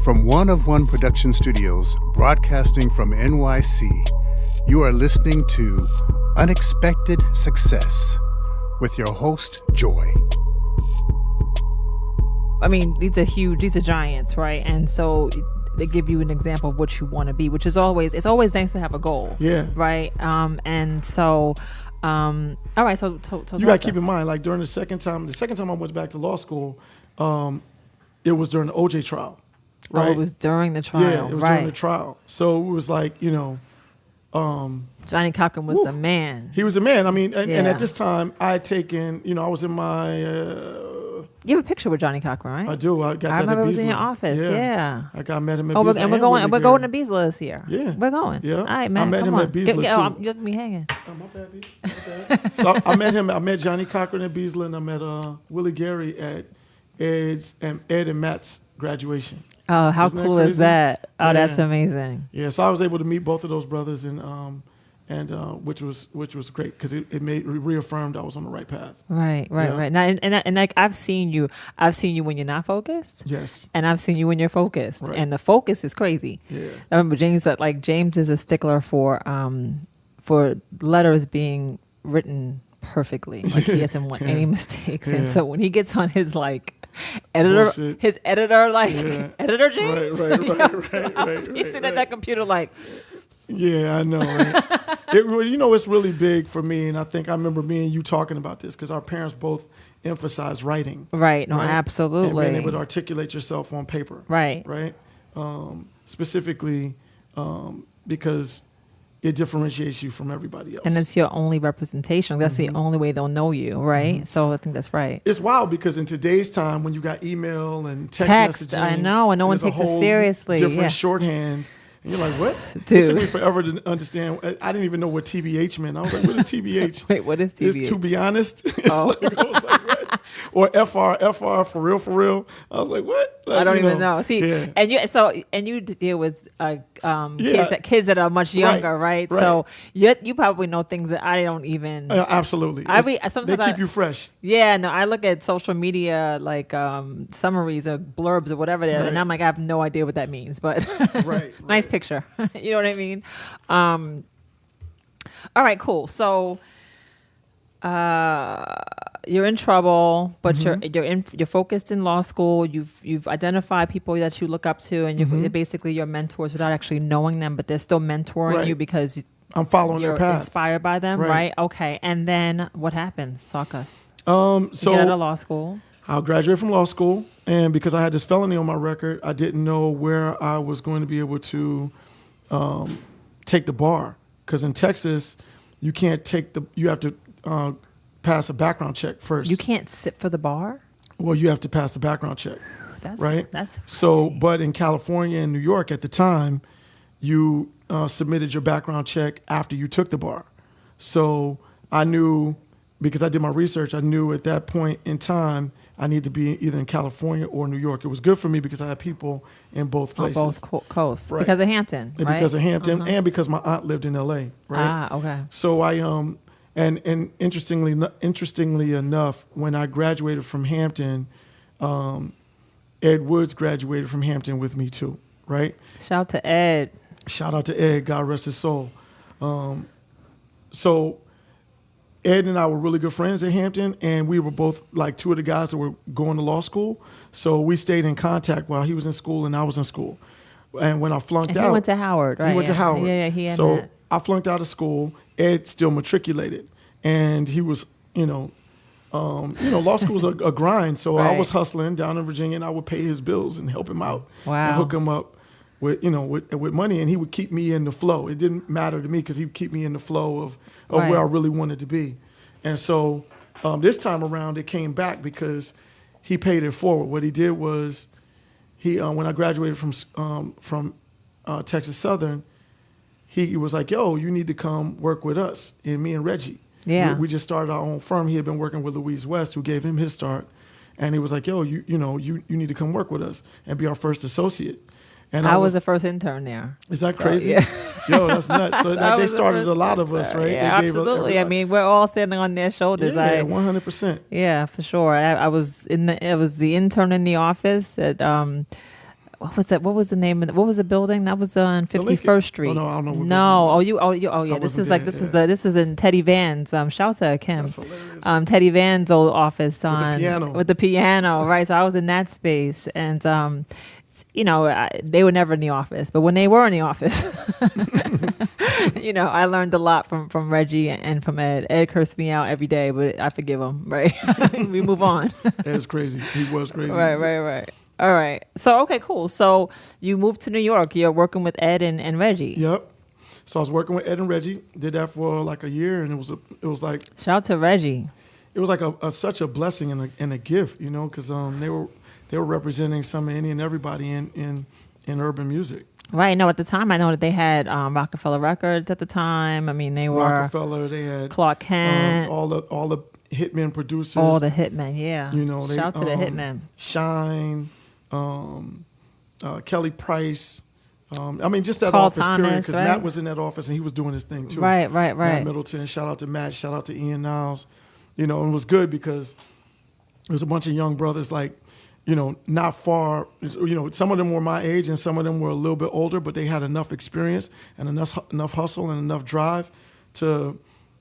From One of One Production Studios, broadcasting from NYC, you are listening to Unexpected Success with your host, Joy. I mean, these are giants, right? And so they give you an example of what you want to be, which is it's always nice to have a goal. Yeah. Right. And so, all right. So you got to keep in mind, like during the second time I went back to law school, it was during the OJ trial. Right? Oh, it was during the trial. Yeah, it was during the trial. So it was like, Johnnie Cochran was the man. He was the man. I mean, and at this time, I had taken, I was in my... you have a picture with Johnnie Cochran, right? I do. I got that remember at it was in your office. Yeah. I met him at Beasley. And we're going to Beasley this year. Yeah. We're going. Yeah. All right, man. I met him at Beasley, too. You left me hanging. Oh, my bad, B. My bad. So I met Johnnie Cochran at Beasley, and I met Willie Gary at Ed and Matt's graduation. Oh, how cool is that? Oh, yeah. That's amazing. Yeah, so I was able to meet both of those brothers, and which was great because it reaffirmed I was on the right path. Right. Now, and like I've seen you when you're not focused. Yes. And I've seen you when you're focused, right. and the focus is crazy. Yeah. I remember James is a stickler for letters being written perfectly. Like he doesn't want any mistakes, and so when he gets on his editor James. Right. He's sitting at that computer like. Yeah, I know. Right? It's really big for me, and I think I remember me and you talking about this because our parents both emphasize writing. Right. No, absolutely. And being able to articulate yourself on paper. Right. Right. Specifically, because it differentiates you from everybody else. And it's your only representation. That's the only way they'll know you, right? Mm-hmm. So I think that's right. It's wild because in today's time, when you got email and text messaging, I know, and no one takes it seriously. Different shorthand. And you're like, what? Dude. It took me forever to understand. I didn't even know what TBH meant. I was like, what is TBH? Wait, what is TBH? It's to be honest. I was like, what? Or FR, for real. I was like, what? I don't even know. See, and you deal with kids that are much younger, right? So you probably know things that I don't even. Absolutely. They keep you fresh. Yeah, no, I look at social media summaries or blurbs or whatever, and I'm like, I have no idea what that means, but nice picture. You know what I mean? All right, cool. So. You're in trouble, but you're focused in law school. You've identified people that you look up to, and you're basically your mentors without actually knowing them, but they're still mentoring you because I'm following their path. You're inspired by them, right? Okay, and then what happens? Talk us. So you get out of law school. I'll graduate from law school, and because I had this felony on my record, I didn't know where I was going to be able to take the bar. Because in Texas, you can't you have to pass a background check first. You can't sit for the bar? Well, you have to pass the background check. That's crazy. So, but in California and New York at the time, you submitted your background check after you took the bar. So I knew, because I did my research, I knew at that point in time I needed to be either in California or New York. It was good for me because I had people in both places. On both coasts. Right. Because of Hampton, right? Because of Hampton and because my aunt lived in L.A., right? Ah, okay. So I And interestingly enough, when I graduated from Hampton, Ed Woods graduated from Hampton with me too, right? Shout to Ed. Shout out to Ed, God rest his soul. So Ed and I were really good friends at Hampton, and we were both like two of the guys that were going to law school. So we stayed in contact while he was in school and I was in school. And when I flunked out, he went to Howard, right? He went to Howard. Yeah, he had so that. I flunked out of school. Ed still matriculated, and he was, law school's a grind. So I was hustling down in Virginia, and I would pay his bills and help him out and hook him up with money, and he would keep me in the flow. It didn't matter to me because he would keep me in the flow of where I really wanted to be. And so this time around, it came back because he paid it forward. What he did was when I graduated from Texas Southern, he was like, yo, you need to come work with us, and me and Reggie. Yeah. We just started our own firm. He had been working with Louise West, who gave him his start. And he was like, yo, you need to come work with us and be our first associate. And I was the first intern there. Is that crazy? Yeah. Yo, that's nuts. So they started a lot of us, right? Yeah, absolutely. I mean, we're all standing on their shoulders. Yeah, 100%. Yeah, for sure. I was the intern in the office at what was that? What was the name of what was the building? That was on 51st Street. Oh, no, I don't know. Yeah. This was in Teddy Van's. Shout out to Kim. That's hilarious. Teddy Van's old office with the piano, right? So I was in that space, and they were never in the office, but when they were in the office, I learned a lot from Reggie and from Ed. Ed cursed me out every day, but I forgive him, right? We move on. Ed's crazy. He was crazy. Right. All right. So, okay, cool. So you moved to New York. You're working with Ed and Reggie. Yep. So I was working with Ed and Reggie. Did that for like a year, and it was like shout out to Reggie. It was like such a blessing and a gift, because they were representing some of any and everybody in urban music. Right. No, at the time I know that they had Rockefeller Records at the time. I mean, they were Rockefeller. They had Clark Kent. All the hitmen producers. All the hitmen. Yeah. Shout out to the hitmen. Shine. Kelly Price. Just that Carl office Thomas, period, because right? Matt was in that office and he was doing his thing too. Right. Matt Middleton. Shout out to Matt. Shout out to Ian Niles. It was good because it was a bunch of young brothers not far. Some of them were my age and some of them were a little bit older, but they had enough experience and enough hustle and enough drive to,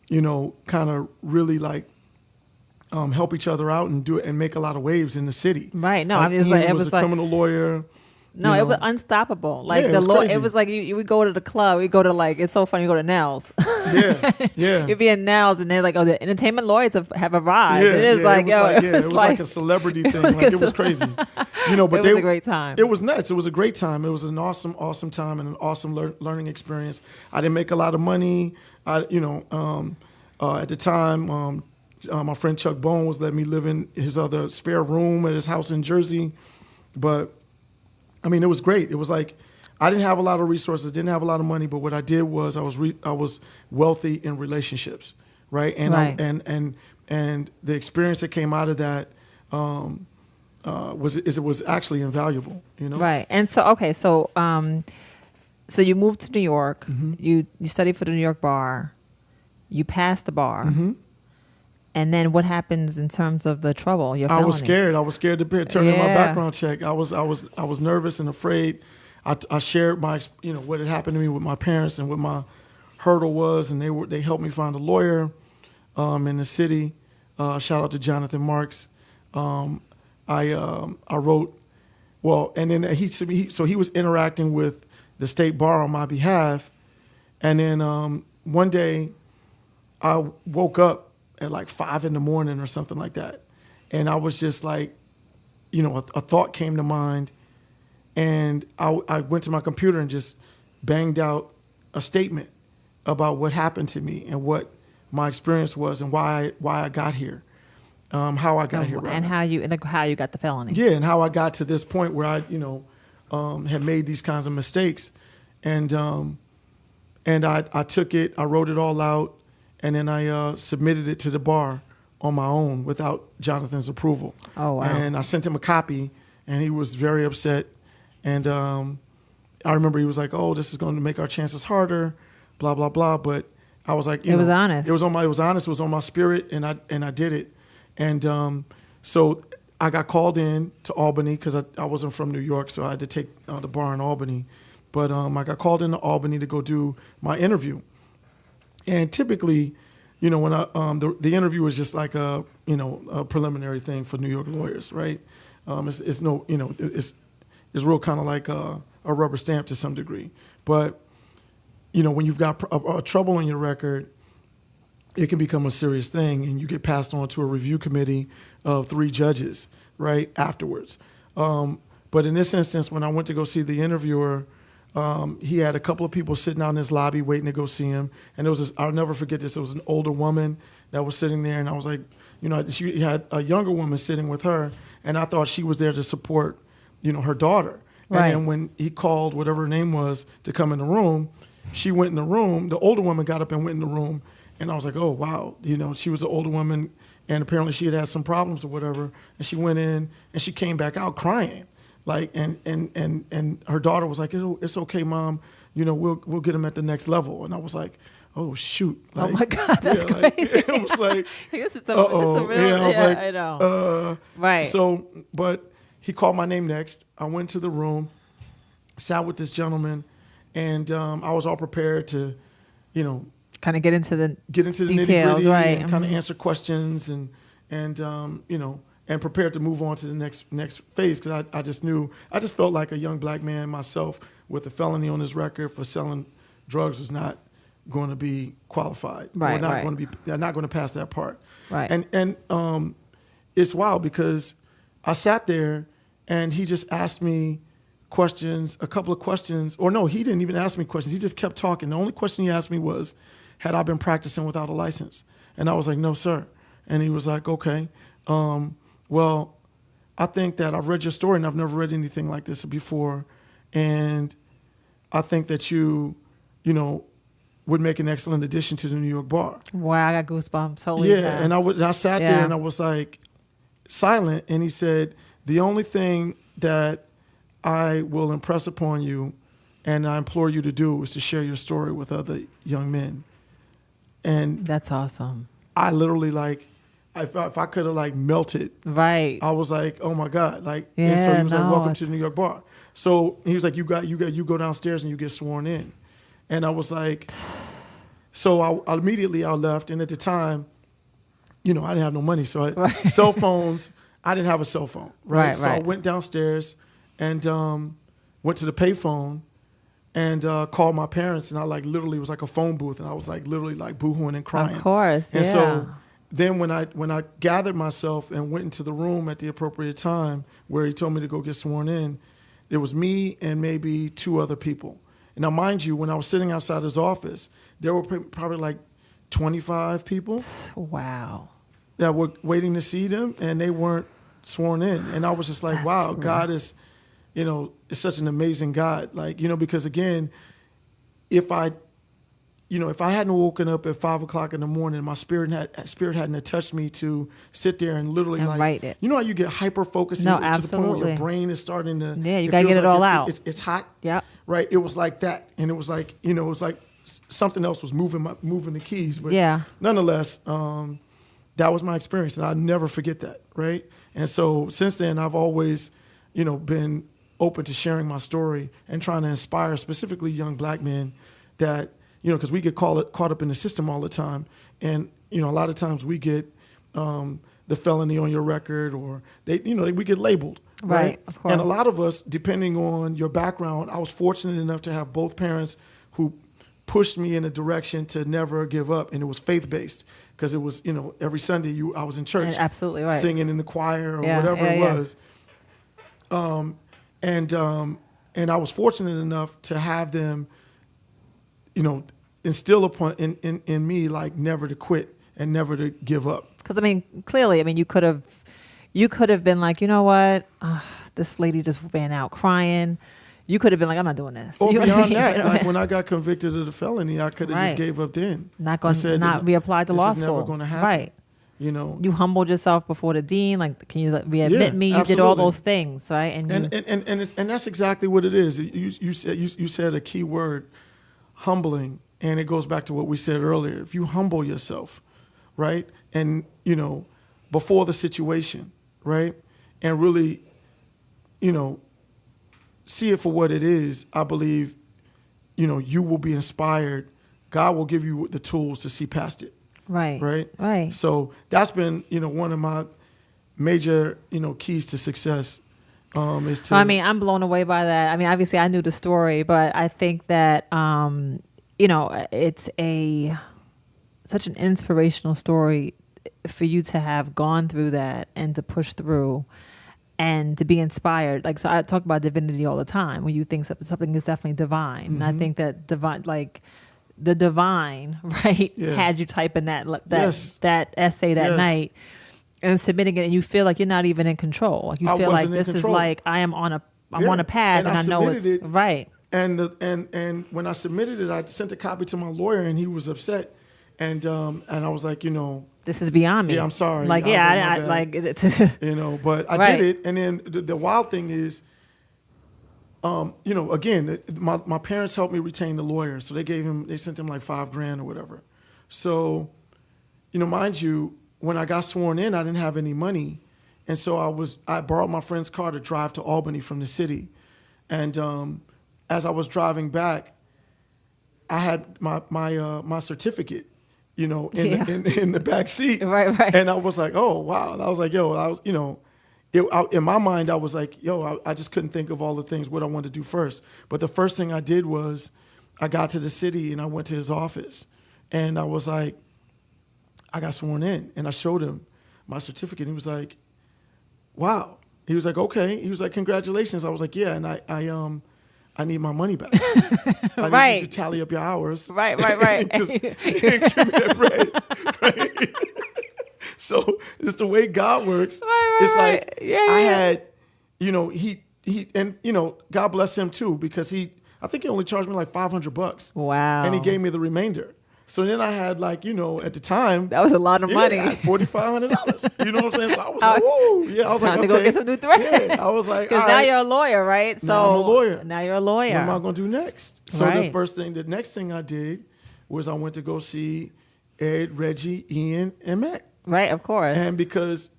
kind of really help each other out and do it and make a lot of waves in the city. Right. No, Ian was a criminal lawyer. No, it was unstoppable. Like it was like you would go to the club. We go to it's so funny. You go to Nels. Yeah. You'd be in Nels, and they're like, "Oh, the entertainment lawyers have arrived." Yeah, it was like a celebrity thing. It was crazy. But it was a great time. It was nuts. It was a great time. It was an awesome time and an awesome learning experience. I didn't make a lot of money. At the time, my friend Chuck Bone was letting me live in his other spare room at his house in Jersey, but. It was great. It was like I didn't have a lot of resources, didn't have a lot of money, but what I did was I was wealthy in relationships, right? And right. And the experience that came out of that was actually invaluable, Right. And so so you moved to New York. Mm-hmm. You studied for the New York bar. You passed the bar. Mm-hmm. And then what happens in terms of the trouble? Your felony? I was scared to turn in my background check. I was nervous and afraid. I shared my what had happened to me with my parents and what my hurdle was, and they helped me find a lawyer in the city. Shout out to Jonathan Marks. I wrote and then he was interacting with the state bar on my behalf, and then one day I woke up at like 5 a.m. or something like that. And I was just like, a thought came to mind, and I went to my computer and just banged out a statement about what happened to me and what my experience was and why I got here, how I got here. And how you got the felony. Yeah, and how I got to this point where I, had made these kinds of mistakes. And I took it, I wrote it all out, and then I submitted it to the bar on my own without Jonathan's approval. Oh, wow. And I sent him a copy, and he was very upset. And I remember he was like, "Oh, this is going to make our chances harder, blah, blah, blah." But I was like, it was honest. It was honest. It was on my spirit, and I did it. And so I got called in to Albany because I wasn't from New York, so I had to take the bar in Albany. But I got called into Albany to go do my interview. And typically, when the interview was just like a preliminary thing for New York lawyers, right? It's real kind of like a rubber stamp to some degree. But when you've got a trouble on your record, it can become a serious thing, and you get passed on to a review committee of 3 judges, right, afterwards. But in this instance, when I went to go see the interviewer, he had a couple of people sitting out in his lobby waiting to go see him. And I'll never forget this. It was an older woman that was sitting there, and I was like, she had a younger woman sitting with her, and I thought she was there to support, her daughter. Right. And then when he called whatever her name was to come in the room, she went in the room. The older woman got up and went in the room, and I was like, oh, wow. She was an older woman, and apparently she had some problems or whatever. And she went in, and she came back out crying. Like and her daughter was like, "It's okay, Mom. We'll get him at the next level." And I was like, "Oh shoot!" Like, oh my God, that's crazy. It was like, this is a real. Yeah, I was I know. Right. So, but he called my name next. I went to the room, sat with this gentleman, and I was all prepared to, kind of get into the details, nitty-gritty, right? And kind of answer questions and prepared to move on to the next phase, because I just felt like a young black man myself with a felony on his record for selling drugs was not going to be qualified. Right, not going to pass that part. Right. And it's wild because I sat there and he just asked me questions, a couple of questions, or no, he didn't even ask me questions. He just kept talking. The only question he asked me was, had I been practicing without a license? And I was like, no, sir. And he was like, okay. Well, I think that I've read your story and I've never read anything like this before. And I think that you would make an excellent addition to the New York bar. Wow, I got goosebumps. Holy yeah. And I sat there and I was like silent. And he said, the only thing that I will impress upon you and I implore you to do is to share your story with other young men. And that's awesome. I literally if I could have melted, right? I was like, oh my God, and so he was like, welcome to the New York bar. So he was like, you go downstairs and you get sworn in, and I was like, so I immediately left, and at the time, I didn't have no money, so cell phones, I didn't have a cell phone, right? So I went downstairs and went to the payphone and called my parents, and I literally was like a phone booth, and I was literally boohooing and crying. Of course, and so then when I gathered myself and went into the room at the appropriate time where he told me to go get sworn in, it was me and maybe 2 other people. And now, mind you, when I was sitting outside his office, there were probably 25 people. Wow. That were waiting to see them, and they weren't sworn in. And I was just like, wow, God is, is such an amazing God. Because again, if I hadn't woken up at 5 o'clock in the morning, my spirit hadn't touched me to sit there and literally write it. You know how you get hyper focused to the point where your brain is starting to. Yeah, you gotta get it all out. It's hot. Yeah. Right. It was like that, and it was like it was like something else was moving the keys. But nonetheless, that was my experience, and I'll never forget that. Right. And so since then, I've always, been open to sharing my story and trying to inspire specifically young black men that. Because we get caught up in the system all the time. And, a lot of times we get the felony on your record, or we get labeled. Right. Of course. And a lot of us, depending on your background, I was fortunate enough to have both parents who pushed me in a direction to never give up. And it was faith-based, because it was, every Sunday I was in church. And absolutely right. Singing in the choir or whatever it was. And I was fortunate enough to have them instill upon in me never to quit and never to give up. Because clearly, you could have been like, you know what, this lady just ran out crying. You could have been like, I'm not doing this. Or beyond that, when I got convicted of the felony, I could have just gave up then. Not reapplied to law school. This is never going to happen. Right. You humbled yourself before the dean. Can you readmit me? You absolutely. did all those things, right? And that's exactly what it is. You said a key word, humbling, and it goes back to what we said earlier. If you humble yourself, right, and before the situation, right, and really, see it for what it is, I believe, you will be inspired. God will give you the tools to see past it. Right. Right. Right. So that's been, one of my major, keys to success. Is to. I'm blown away by that. Obviously, I knew the story, but I think that, it's such an inspirational story for you to have gone through that and to push through and to be inspired. So I talk about divinity all the time. When you think something is definitely divine, Mm-hmm. and I think that divine, the divine, right, had you type in that essay that night and submitting it, and you feel like you're not even in control. You feel like this is I'm on a path, and I know it's right. And when I submitted it, I sent a copy to my lawyer, and he was upset. And I was like, this is beyond me. Yeah, I'm sorry. But I did it. And then the wild thing is, again, my parents helped me retain the lawyer, so they sent him $5,000 or whatever. So, mind you, when I got sworn in, I didn't have any money, and so I borrowed my friend's car to drive to Albany from the city, and as I was driving back, I had my certificate, in the back seat. Right. And I was like, oh, wow. And I was like, yo, in my mind, I was like, yo, I just couldn't think of all the things, what I wanted to do first. But the first thing I did was I got to the city and I went to his office. And I was like, I got sworn in. And I showed him my certificate. He was like, wow. He was like, okay. He was like, congratulations. I was like, yeah. And I need my money back. I need you to tally up your hours. Right. Give me that bread. Right? So it's the way God works. Right. It's like I had, Yeah. God bless him too, because I think he only charged me like $500. Wow. And he gave me the remainder. So then I had at the time. That was a lot of money. I had $4,500. You know what I'm saying? So I was like, whoa. Yeah, I was like, okay. Time to go get some new thread. Yeah, I was like, because now you're a lawyer, right? So now I'm a lawyer. Now you're a lawyer. What am I going to do next? So Right. the next thing I did was I went to go see Ed, Reggie, Ian, and Matt. Right, of course. And because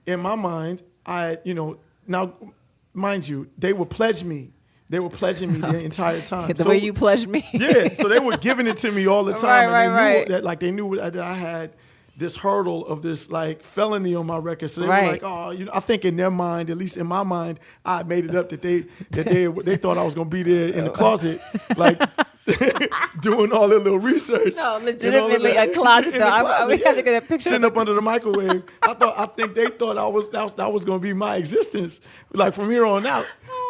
in my mind, now, mind you, they would pledge me. They were pledging me the entire time. The way you pledged me. Yeah, so they were giving it to me all the time. Right. They knew that I had this hurdle of this felony on my record. So they were like, oh, I think in their mind, at least in my mind, I made it up that they thought I was gonna be there in the closet, doing all their little research. No, legitimately a closet. We have to get a picture. Sitting up under the microwave. I think they thought that was gonna be my existence, from here on out.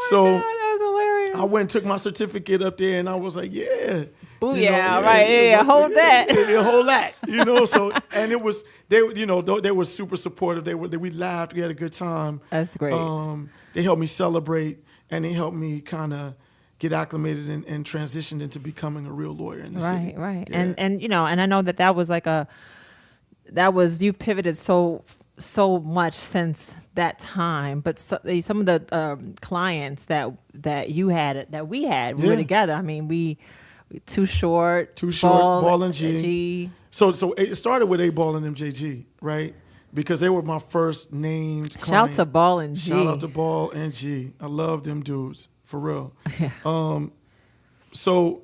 God, that was hilarious. I went and took my certificate up there, and I was like, yeah. Booyah, right. Yeah, hold that. Yeah, hold that. So, and it was, they were super supportive. We laughed. We had a good time. That's great. They helped me celebrate, and they helped me kind of get acclimated and transitioned into becoming a real lawyer in the city. Right. Yeah. And I know that was you've pivoted so much since that time, but some of the clients that you had, that we had, we were together. I mean, we Too Short, Ball and G. So it started with A Ball and MJG, right? Because they were my first named client. Shout out to Ball and G. Shout out to Ball and G. I love them dudes, for real. Yeah. So,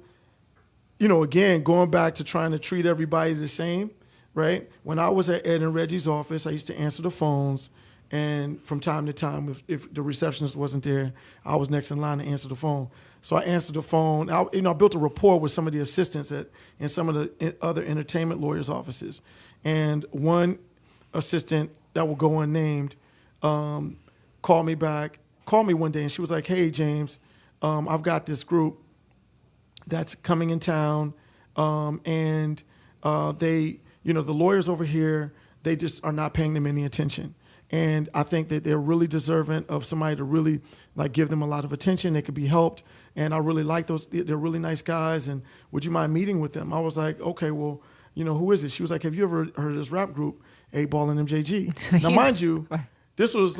again, going back to trying to treat everybody the same, right? When I was at Ed and Reggie's office, I used to answer the phones, and from time to time, if the receptionist wasn't there, I was next in line to answer the phone. So I answered the phone. I built a rapport with some of the assistants in some of the other entertainment lawyers' offices. And one assistant that will go unnamed called me one day, and she was like, hey, James, I've got this group that's coming in town, and they, the lawyers over here, they just are not paying them any attention. And I think that they're really deserving of somebody to really give them a lot of attention. They could be helped. And I really like those. They're really nice guys. And would you mind meeting with them? I was like, okay, well, who is it? She was like, have you ever heard of this rap group, A Ball and MJG? Now, mind you, this was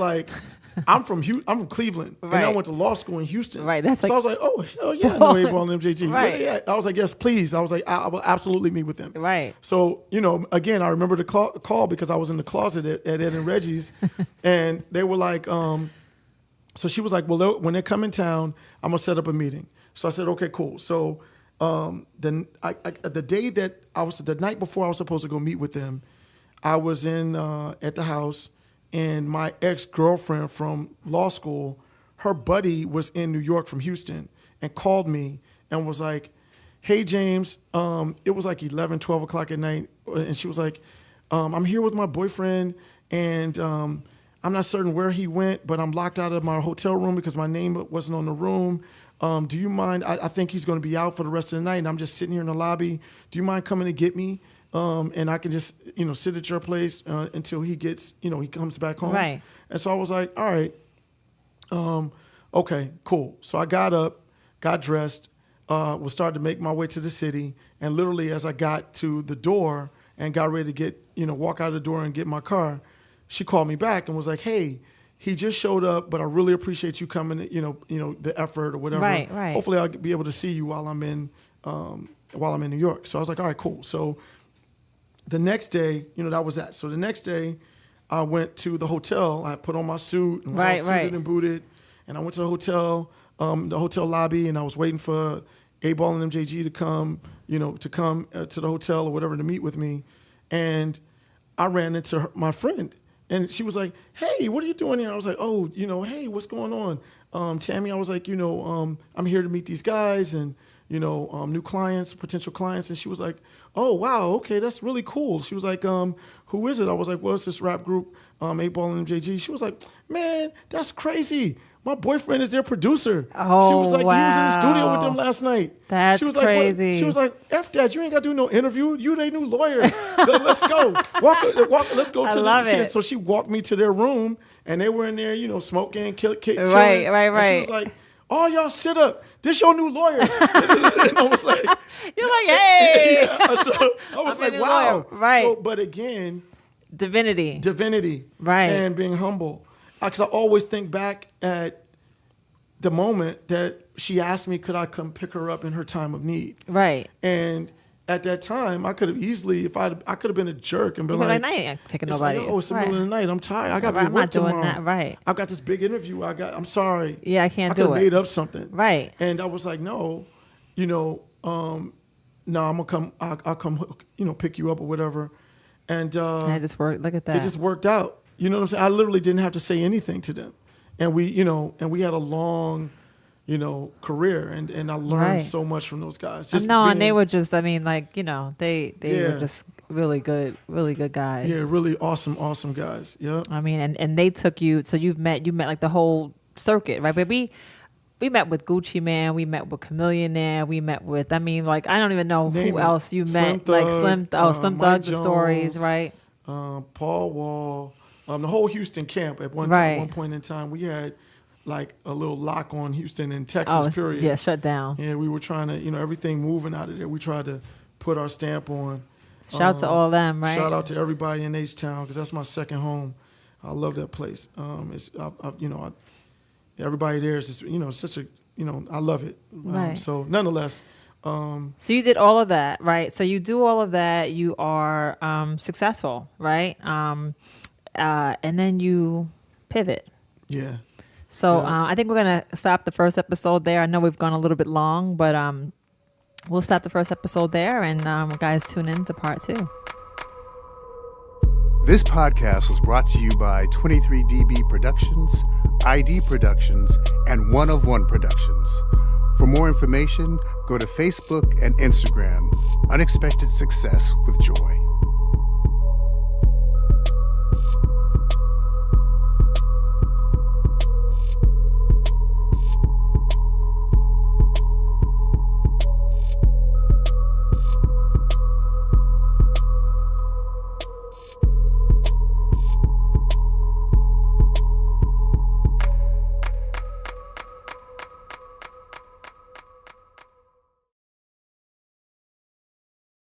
I'm from Cleveland, and I went to law school in Houston. Right. I was like, oh, hell yeah, I know A Ball and MJG. Right. I was like, yes, please. I was like, I will absolutely meet with them. Right. So, again, I remember the call because I was in the closet at Ed and Reggie's, and they were like, so she was like, well, when they come in town, I'm gonna set up a meeting. So I said, okay, cool. So then the night before I was supposed to go meet with them, I was at the house. And my ex-girlfriend from law school, her buddy was in New York from Houston and called me and was like, hey, James, it was 11, 12 o'clock at night. And she was like, I'm here with my boyfriend, and I'm not certain where he went, but I'm locked out of my hotel room because my name wasn't on the room. Do you mind? I think he's going to be out for the rest of the night, and I'm just sitting here in the lobby. Do you mind coming to get me? And I can just, sit at your place until he gets, he comes back home. Right. And so I was like, all right, okay, cool. So I got up, got dressed, was starting to make my way to the city. And literally as I got to the door and got ready to get, walk out of the door and get in my car, she called me back and was like, hey, he just showed up, but I really appreciate you coming, the effort or whatever. Right. Hopefully I'll be able to see you while I'm in New York. So I was like, all right, cool. So the next day, that was that. So the next day, I went to the hotel. I put on my suit and was all suited and booted. And I went to the hotel. the hotel lobby, and I was waiting for A-Ball and MJG to come, to the hotel or whatever to meet with me. And I ran into my friend, and she was like, "Hey, what are you doing here?" I was like, "Oh, hey, what's going on?" Tammy, I was like, I'm here to meet these guys and, new clients, potential clients. And she was like, "Oh, wow, okay, that's really cool." She was like, "Who is it?" I was like, "Well, it's this rap group, 8-Ball and MJG." She was like, "Man, that's crazy. My boyfriend is their producer." Oh, she was like, wow. "He was in the studio with them last night." That's she was crazy. Like, she was like, "F that, you ain't got to do no interview. You their new lawyer. Let's go. Let's go to the shit." So she walked me to their room, and they were in there, smoking, chilling. Right. And she was like, "Oh, y'all sit up. This your new lawyer." And I was like, "You're like, hey." Yeah. So I was like, "Wow." Right. So, but again, divinity. Right. And being humble. Because I always think back at the moment that she asked me, could I come pick her up in her time of need? Right. And at that time, I could have easily, I could have been a jerk and been like, "I ain't picking it's nobody." Like, "Oh, it's the middle of the night. I'm tired. I got to be I'm at work not doing tomorrow. that. Right. I've got this big interview. I'm sorry. Yeah, I can't do it. I could have made up something. Right. And I was like, "No, no, I'm gonna come. I'll come, pick you up or whatever." And it just worked. Look at that. It just worked out. You know what I'm saying? I literally didn't have to say anything to them, and we had a long, career, and I learned so much from those guys. And they were just, they were just really good guys. Yeah, really awesome guys. Yeah. And they took you, so you met like the whole circuit, right? But we met with Gucci Man, we met with Chameleonaire, we met with, I don't even know who else you met. Slim Thug, the Stories, right? Paul Wall, the whole Houston camp at one point in time, we had like a little lock on Houston and Texas, period. Yeah, shut down. Yeah, we were trying to, everything moving out of there. We tried to put our stamp on. Shout out to all of them, right? Shout out to everybody in H-Town, because that's my second home. I love that place. Everybody there is just, such a, I love it. Right. So nonetheless. So you did all of that, right? So you do all of that. You are successful, right? And then you pivot. Yeah. So I think we're going to stop the first episode there. I know we've gone a little bit long, but we'll stop the first episode there, and guys, tune in to part 2. This podcast was brought to you by 23DB Productions, ID Productions, and One of One Productions. For more information, go to Facebook and Instagram, Unexpected Success with Joy.